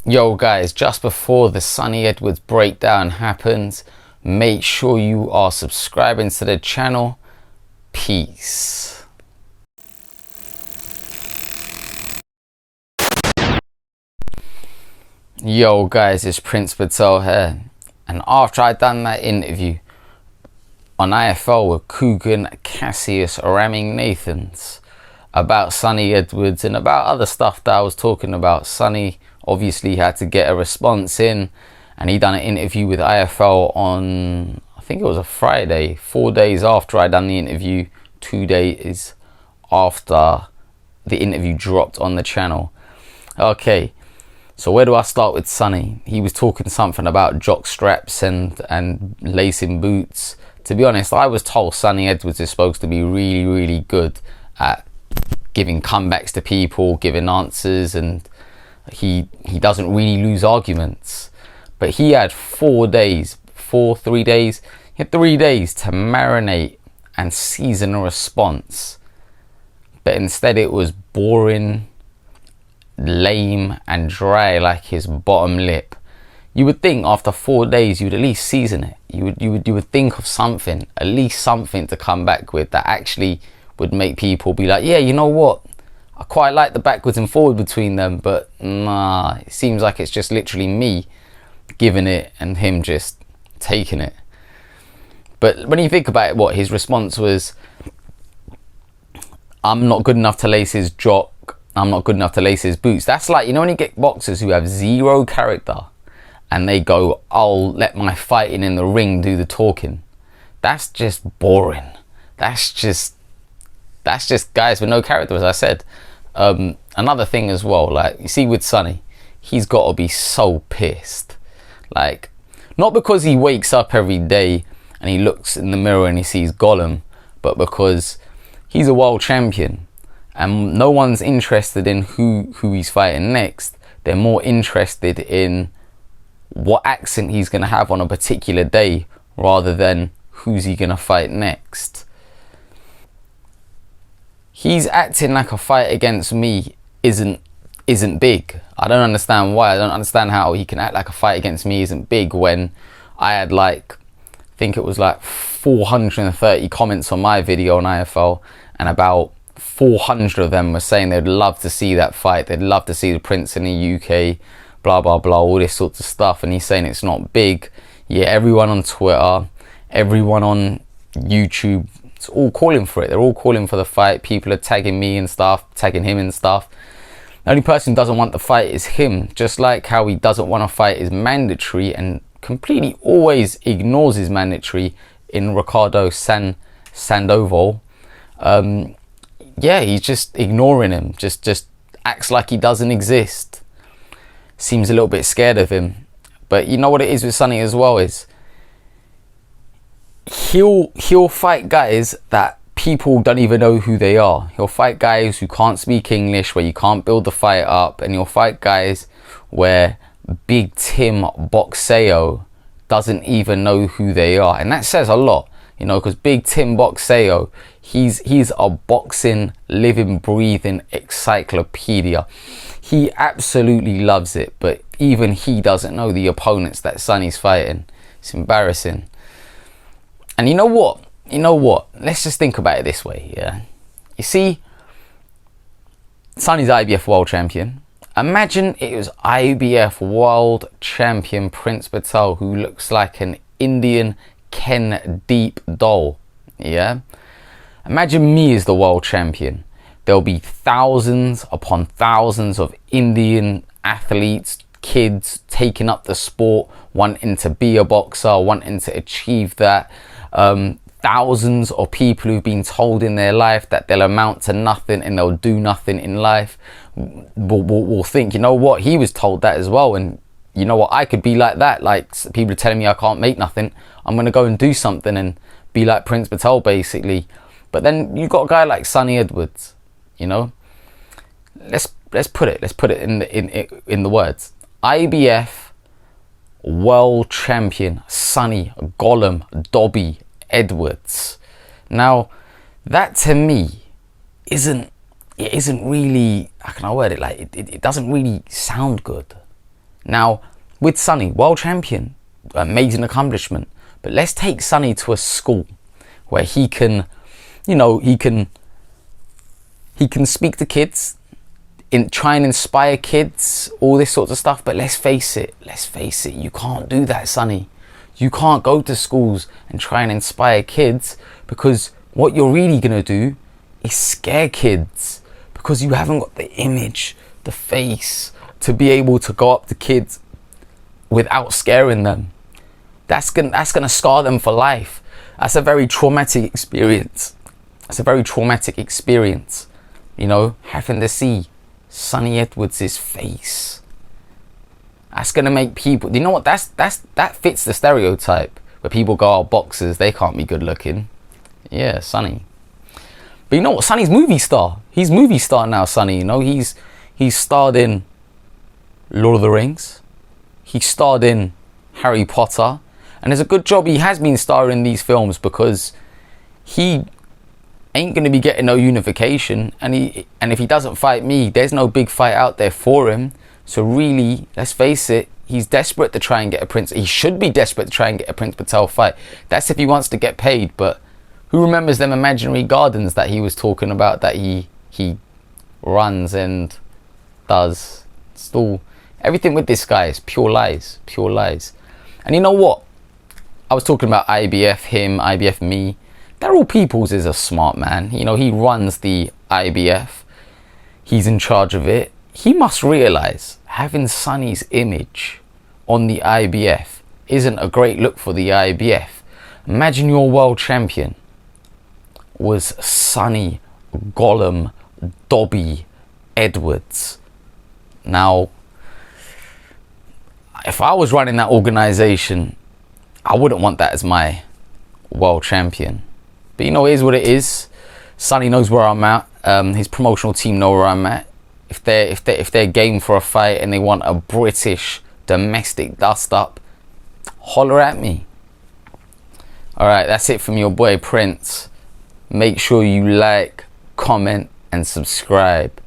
Yo guys, just before the Sonny Edwards breakdown happens, make sure you are subscribing to the channel. Peace. Yo guys, it's Prince Patel here, and after I done that interview on iFL with Coogan, Cassius, ramming Nathans about Sonny Edwards and about other stuff that I was talking about, Sonny obviously had to get a response in, and he done an interview with iFL on, I think it was a Friday, 4 days after I done the interview, 2 days after the interview dropped on the channel. Okay, so where do I start with Sonny? He was talking something about jock straps and lacing boots. To be honest, I was told Sonny Edwards is supposed to be really good at giving comebacks to people, giving answers, and he doesn't really lose arguments. But he had 4 days, he had 3 days to marinate and season a response. But instead it was boring, lame and dry like his bottom lip. You would think after 4 days you'd at least season it. You would think of something, at least something to come back with that actually would make people be like, yeah, you know what, I quite like the backwards and forward between them, but nah, it seems like it's just literally me giving it and him just taking it. But when you think about it, what his response was, I'm not good enough to lace his jock, I'm not good enough to lace his boots. That's like, you know when you get boxers who have zero character and they go, I'll let my fighting in the ring do the talking. That's just boring. That's just guys with no character, as I said. Another thing as well, like you see with Sonny, he's got to be so pissed. Like, not because he wakes up every day and he looks in the mirror and he sees Gollum, but because he's a world champion and no one's interested in who he's fighting next. They're more interested in what accent he's going to have on a particular day rather than who's he going to fight next. He's acting like a fight against me isn't big. I don't understand why. I don't understand how he can act like a fight against me isn't big when I had like, I think it was like 430 comments on my video on iFL, and about 400 of them were saying they'd love to see that fight. They'd love to see the Prince in the UK, blah blah blah, all this sorts of stuff. And he's saying it's not big. Yeah, everyone on Twitter, everyone on YouTube, it's all calling for it. They're all calling for the fight. People are tagging me and stuff, tagging him and stuff. The only person who doesn't want the fight is him. Just like how he doesn't want to fight is mandatory and completely always ignores his mandatory in Ricardo Sandoval. Yeah, he's just ignoring him. Just acts like he doesn't exist. Seems a little bit scared of him. But you know what it is with Sonny as well is he'll fight guys that people don't even know who they are. He'll fight guys who can't speak English, where you can't build the fight up, and he'll fight guys where Big Tim Boxeo doesn't even know who they are. And that says a lot, you know, because Big Tim Boxeo, he's a boxing living breathing encyclopedia. He absolutely loves it, but even he doesn't know the opponents that Sonny's fighting. It's embarrassing. And you know what? Let's just think about it this way, yeah? You see, Sonny's IBF world champion. Imagine it was IBF world champion Prince Patel, who looks like an Indian Ken Deep doll, yeah? Imagine me as the world champion. There'll be thousands upon thousands of Indian athletes, kids taking up the sport, wanting to be a boxer, wanting to achieve that. Thousands of people who've been told in their life that they'll amount to nothing and they'll do nothing in life will think, you know what, he was told that as well, and you know what, I could be like that. Like, people are telling me I can't make nothing, I'm gonna go and do something and be like Prince Patel basically. But then you got a guy like Sonny Edwards, you know, let's put it in the words, IBF world champion Sonny Gollum Dobby Edwards. Now that to me isn't really, how can I word it, like it doesn't really sound good. Now, with Sonny, world champion, amazing accomplishment. But let's take Sonny to a school where he can, you know, he can speak to kids, try and inspire kids, all this sorts of stuff. But let's face it, you can't do that, Sonny. You can't go to schools and try and inspire kids, because what you're really gonna do is scare kids, because you haven't got the image, the face to be able to go up to kids without scaring them. That's gonna scar them for life. That's a very traumatic experience. You know, having to see Sonny Edwards' face. That's gonna make people, you know what, that fits the stereotype where people go, oh, boxers, they can't be good looking. Yeah, Sonny. But you know what, Sonny's movie star. He's movie star now, Sonny. You know, he's starred in Lord of the Rings. He starred in Harry Potter. And there's a good job he has been starring in these films, because he ain't going to be getting no unification. And if he doesn't fight me, there's no big fight out there for him. So really, let's face it, he's desperate to try and get a Prince. He should be desperate to try and get a Prince Patel fight. That's if he wants to get paid. But who remembers them imaginary gardens that he was talking about, that he runs and does? Still, everything with this guy is pure lies. And you know what? I was talking about IBF him, IBF me. Daryl Peoples is a smart man. You know, he runs the IBF. He's in charge of it. He must realize having Sonny's image on the IBF isn't a great look for the IBF. Imagine your world champion was Sonny Gollum Dobby Edwards. Now, if I was running that organization, I wouldn't want that as my world champion. But you know, it is what it is. Sonny knows where I'm at. His promotional team know where I'm at. If they're game for a fight and they want a British domestic dust up, holler at me. Alright, that's it from your boy Prince. Make sure you like, comment and subscribe.